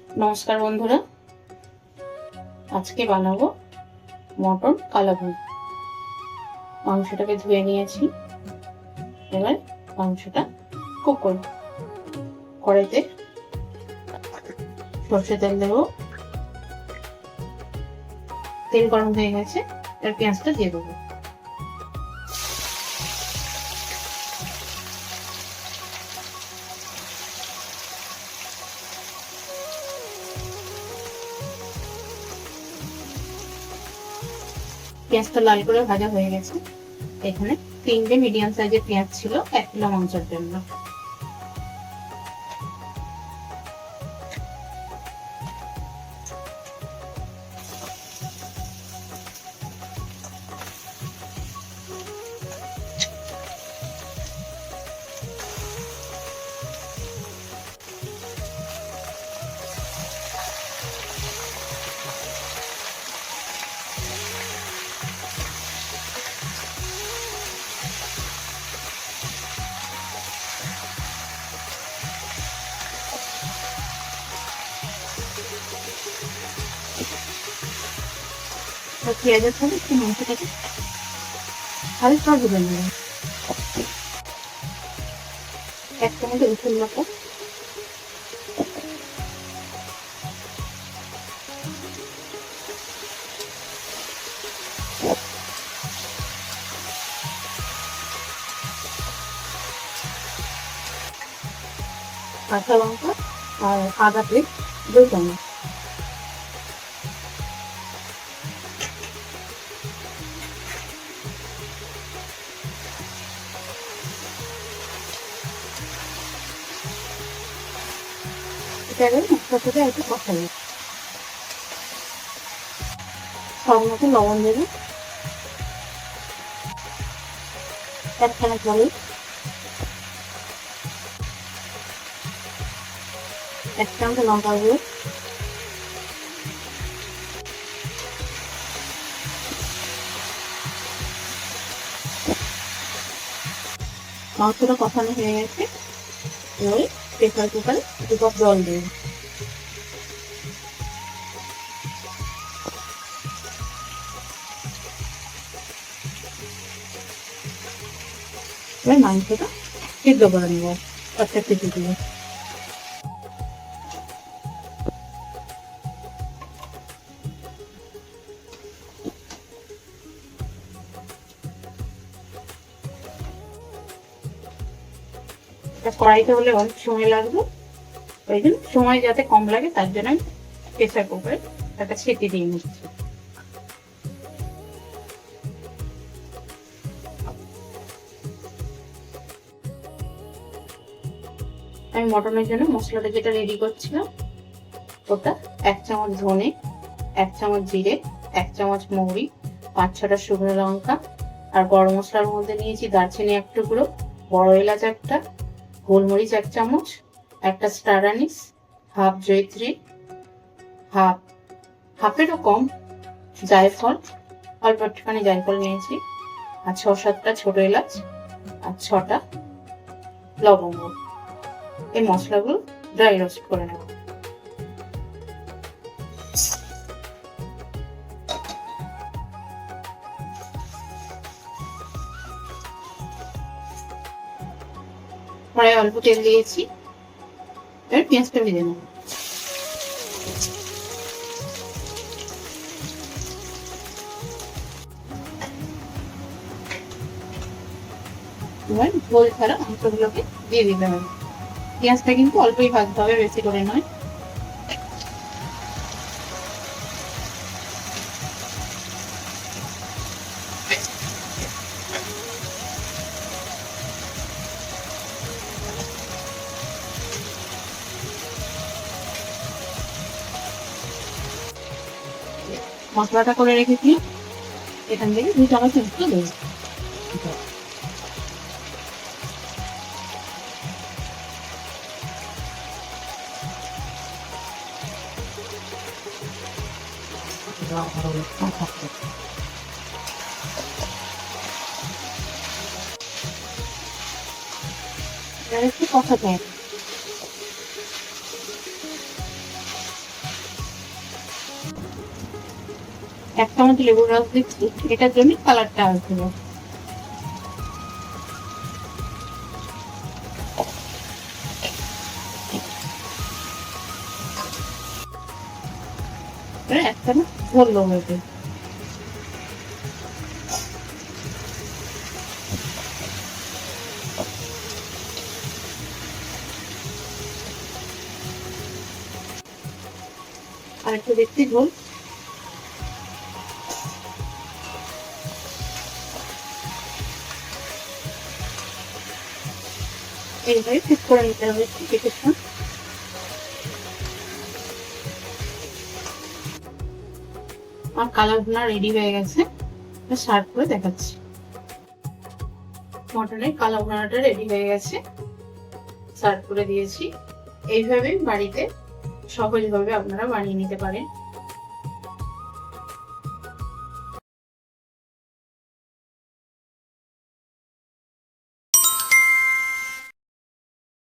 নমস্কার বন্ধুরা, আজকে বানাবো মটন কালাভুন। মাংসটাকে ধুয়ে নিয়েছি। এবার মাংসটা কুক করব। কড়াইতে সর্ষে তেল দেবো। তেল গরম হয়ে গেছে, এবার পেঁয়াজটা দিয়ে দেবো। পেঁয়াজটা লাল করে ভাজা হয়ে গেছে। এখানে 3টে মিডিয়াম সাইজের পেঁয়াজ ছিল 1 কিলো মাংসের জন্য। পেঁয়াজের সঙ্গে একটু মাংসটাকে হালকা ভেজে নেব। 1 চামচ রসুন বাটা, কাঁচা লঙ্কা আর আদা পেস্ট 2 চামচ। এটাকে মশলার সাথে একটু কষাবো। সব মতো লবণ দেবো, 1 চামচ হলুদ, 1 চামচ লঙ্কা গুঁড়ো, মাংসটা কষানো হয়ে গেছে। এবার প্রেসার কুকারে 2 কাপ জল দেব। এবার মাংসটা সিদ্ধ করে নেব একটা সিটি দিয়ে। কড়াইতে হলে অনেক সময় লাগবে, ওই জন্য সময় যাতে কম লাগে তার জন্য আমি প্রেসার কুকারে একটা সিটি দিয়ে নিচ্ছি। আমি মটনের জন্য মশলাটা যেটা রেডি করছিলাম, ওটা 1 চামচ ধনে, 1 চামচ জিরে, 1 চামচ মৌরি, 5-6টা শুকনো লঙ্কা, আর গরম মশলার মধ্যে নিয়েছি দারচিনি 1 টুকরো, বড় এলাচ 1টা, গোলমরিচ 1 চামচ, 1টা স্টার আনিস, হাফ জয়িত্রী, হাফেরও কম জায়ফল, অল্প একটুখানি জায়ফল নিয়েছি, আর 6-7টা ছোট এলাচ, আর 6টা লবঙ্গ। এই মশলাগুলো ড্রাই রোস্ট করে নেব। কড়াই অল্প তেল দিয়েছি, এবার পেঁয়াজটা ভেজে নেব। এবার ঝোল ছাড়া মাংসগুলোকে দিয়ে দিতে হবে। পেঁয়াজটা কিন্তু অল্পই ভাজতে হবে, বেশি করে নয়। মশলাটা করে রেখেছি, এখান থেকে 2 চামচ মতো দেবো। একটু কষাতে হবে। 1 চামচ লেবুর রস দিচ্ছি, এটার জন্য কালারটা আসবে। এক চামচ ঝোল হবে। আর একটু দেখছি ঝোল। এইভাবে ঠিক করে নিতে হবে কিছুক্ষণ। আমার কালা ভুনা রেডি হয়ে গেছে, সার্ভ করে দেখাচ্ছি। মটনের কালা ভুনাটা রেডি হয়ে গেছে, সার্ভ করে দিয়েছি। এইভাবে বাড়িতে সহজভাবে আপনারা বানিয়ে নিতে পারেন।